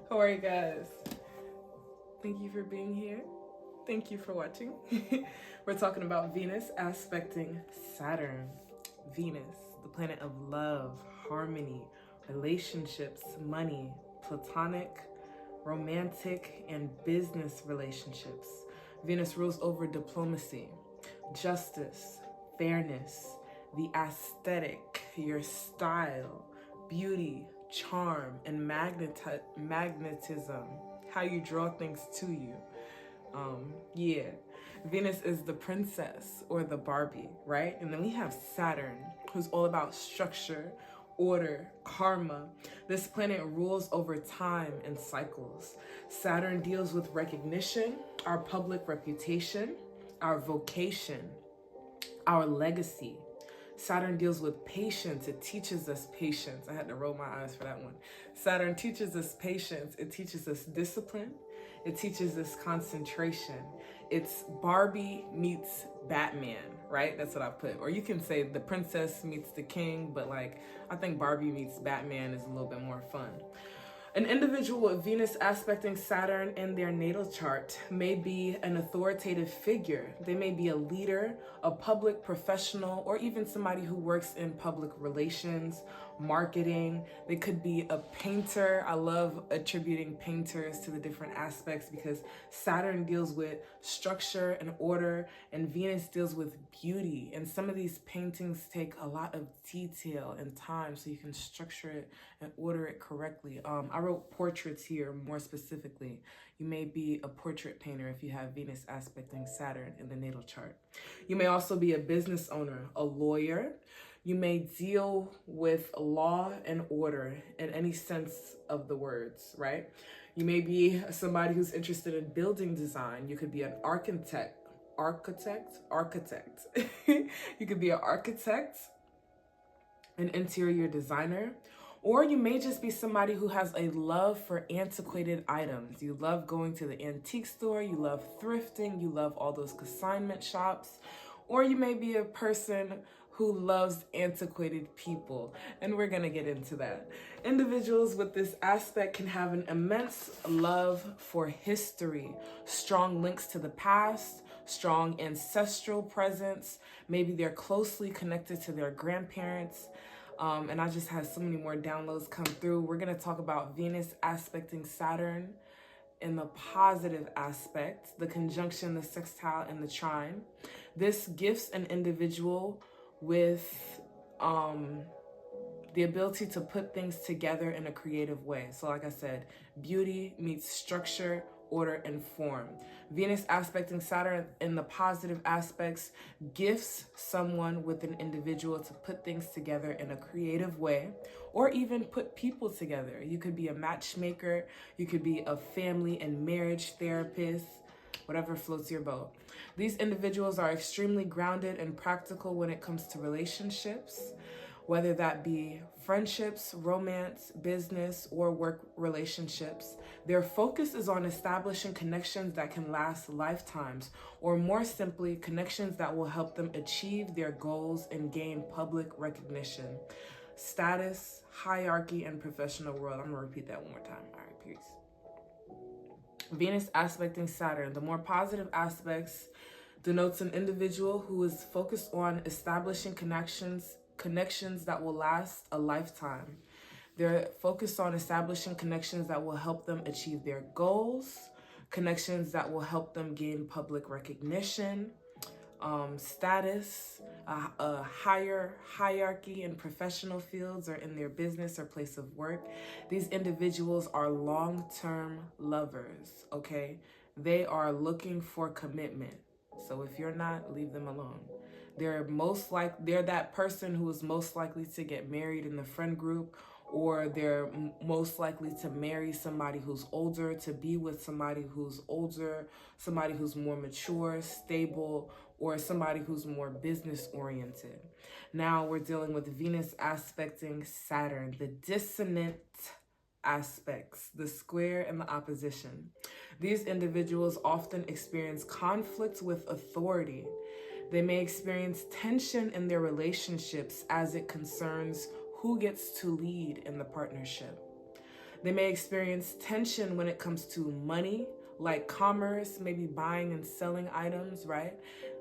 How are you guys? Thank you for being here. Thank you for watching. We're talking about Venus aspecting Saturn. Venus, the planet of love, harmony, relationships, money, platonic, romantic, and business relationships. Venus rules over diplomacy, justice, fairness, the aesthetic, your style, beauty, charm, and magnetism, how you draw things to you. Yeah, Venus is the princess or the Barbie, right? And then we have Saturn, who's all about structure, order, karma. This planet rules over time and cycles. Saturn deals with recognition, our public reputation, our vocation, our legacy. Saturn deals with patience. It teaches us patience. I had to roll my eyes for that one. Saturn teaches us patience. It teaches us discipline. It teaches us concentration. It's Barbie meets Batman, right? That's what I put. Or you can say the princess meets the king, but like I think Barbie meets Batman is a little bit more fun. An individual with Venus aspecting Saturn in their natal chart may be an authoritative figure. They may be a leader, a public professional, or even somebody who works in public relations, marketing. They could be a painter. I love attributing painters to the different aspects because Saturn deals with structure and order, and Venus deals with beauty. And some of these paintings take a lot of detail and time so you can structure it and order it correctly. I wrote portraits here more specifically. You may be a portrait painter if you have Venus aspecting Saturn in the natal chart. You may also be a business owner, a lawyer. You may deal with law and order in any sense of the words, right? You may be somebody who's interested in building design. You could be an architect. You could be an architect, an interior designer, or you may just be somebody who has a love for antiquated items. You love going to the antique store, you love thrifting, you love all those consignment shops, or you may be a person who loves antiquated people, and we're gonna get into that. Individuals with this aspect can have an immense love for history, strong links to the past, strong ancestral presence. Maybe they're closely connected to their grandparents. And I just had so many more downloads come through. We're gonna talk about Venus aspecting Saturn in the positive aspect, the conjunction, the sextile, and the trine. This gifts an individual with the ability to put things together in a creative way. So like I said, beauty meets structure, order, and form. Venus aspecting Saturn in the positive aspects gifts someone with an individual to put things together in a creative way, or even put people together. You could be a matchmaker, you could be a family and marriage therapist, whatever floats your boat. These individuals are extremely grounded and practical when it comes to relationships, whether that be friendships, romance, business, or work relationships. Their focus is on establishing connections that can last lifetimes, or more simply, connections that will help them achieve their goals and gain public recognition. Status, hierarchy, and professional world. I'm gonna repeat that one more time. All right, peace. Venus aspecting Saturn. The more positive aspects denotes an individual who is focused on establishing connections that will last a lifetime. They're focused on establishing connections that will help them achieve their goals, connections that will help them gain public recognition, status, a higher hierarchy in professional fields or in their business or place of work. These individuals are long-term lovers, okay? They are looking for commitment. So if you're not, leave them alone. They're that person who is most likely to get married in the friend group, or they're most likely to marry somebody who's older, to be with somebody who's older, somebody who's more mature, stable, or somebody who's more business oriented. Now we're dealing with Venus aspecting Saturn, the dissonant aspects, the square and the opposition. These individuals often experience conflict with authority. They may experience tension in their relationships as it concerns who gets to lead in the partnership. They may experience tension when it comes to money, like commerce, maybe buying and selling items, right?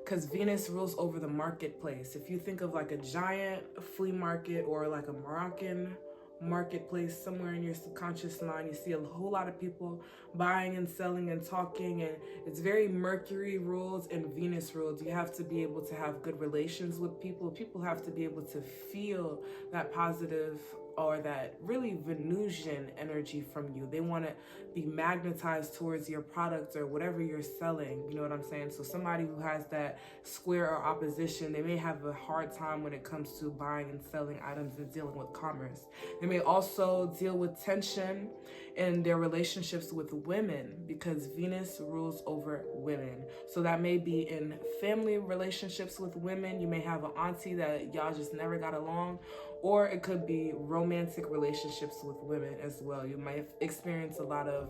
Because Venus rules over the marketplace. If you think of like a giant flea market or like a Moroccan marketplace somewhere in your subconscious mind, you see a whole lot of people buying and selling and talking, and it's very Mercury ruled and Venus ruled. You have to be able to have good relations with people. People have to be able to feel that positive or that really Venusian energy from you. They want to be magnetized towards your product or whatever you're selling. You know what I'm saying? So somebody who has that square or opposition, they may have a hard time when it comes to buying and selling items and dealing with commerce. They may also deal with tension in their relationships with women, because Venus rules over women. So that may be in family relationships with women. You may have an auntie that y'all just never got along, or it could be romantic relationships with women as well. You might experience a lot of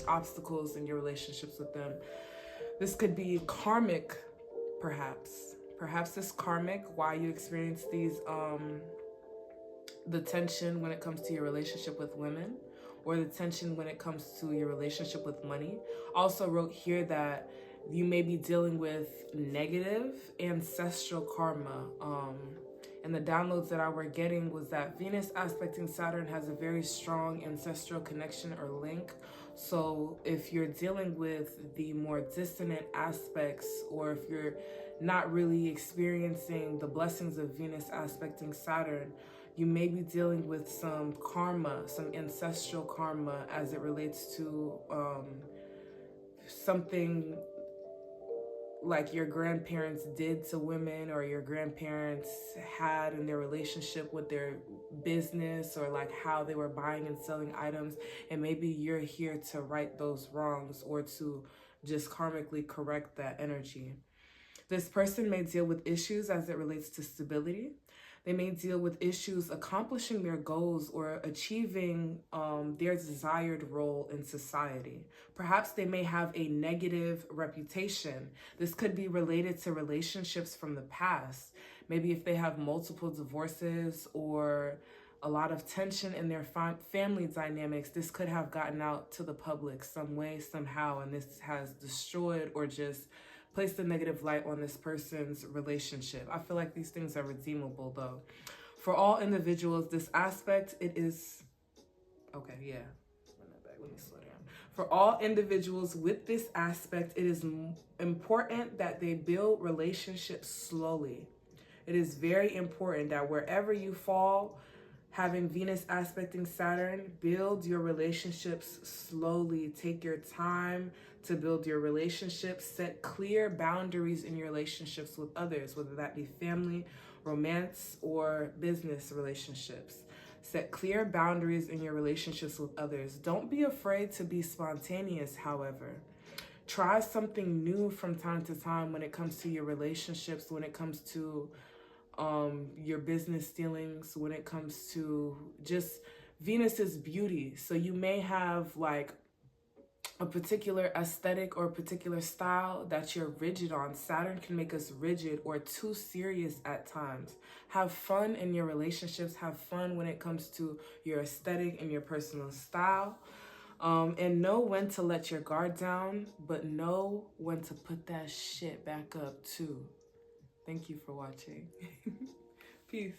obstacles in your relationships with them. This could be karmic, perhaps. Perhaps this karmic, why you experience these, the tension when it comes to your relationship with women, or the tension when it comes to your relationship with money. Also wrote here that you may be dealing with negative ancestral karma. And the downloads that I were getting was that Venus aspecting Saturn has a very strong ancestral connection or link. So if you're dealing with the more dissonant aspects, or if you're not really experiencing the blessings of Venus aspecting Saturn, you may be dealing with some karma, some ancestral karma as it relates to something like your grandparents did to women, or your grandparents had in their relationship with their business, or like how they were buying and selling items. And maybe you're here to right those wrongs, or to just karmically correct that energy. This person may deal with issues as it relates to stability. They may deal with issues accomplishing their goals or achieving their desired role in society. Perhaps they may have a negative reputation. This could be related to relationships from the past. Maybe if they have multiple divorces or a lot of tension in their family dynamics, this could have gotten out to the public some way, somehow, and this has destroyed or just placed a negative light on this person's relationship. I feel like these things are redeemable though. For all individuals, this aspect, it is, okay, yeah. Let me slow down. For all individuals with this aspect, it is important that they build relationships slowly. It is very important that wherever you fall, having Venus aspecting Saturn, build your relationships slowly. Take your time to build your relationships. Set clear boundaries in your relationships with others, whether that be family, romance, or business relationships. Set clear boundaries in your relationships with others. Don't be afraid to be spontaneous, however. Try something new from time to time when it comes to your relationships, when it comes to your business dealings, when it comes to just Venus's beauty. So you may have like a particular aesthetic or a particular style that you're rigid on. Saturn can make us rigid or too serious at times. Have fun in your relationships. Have fun when it comes to your aesthetic and your personal style. And know when to let your guard down, but know when to put that shit back up too. Thank you for watching. Peace.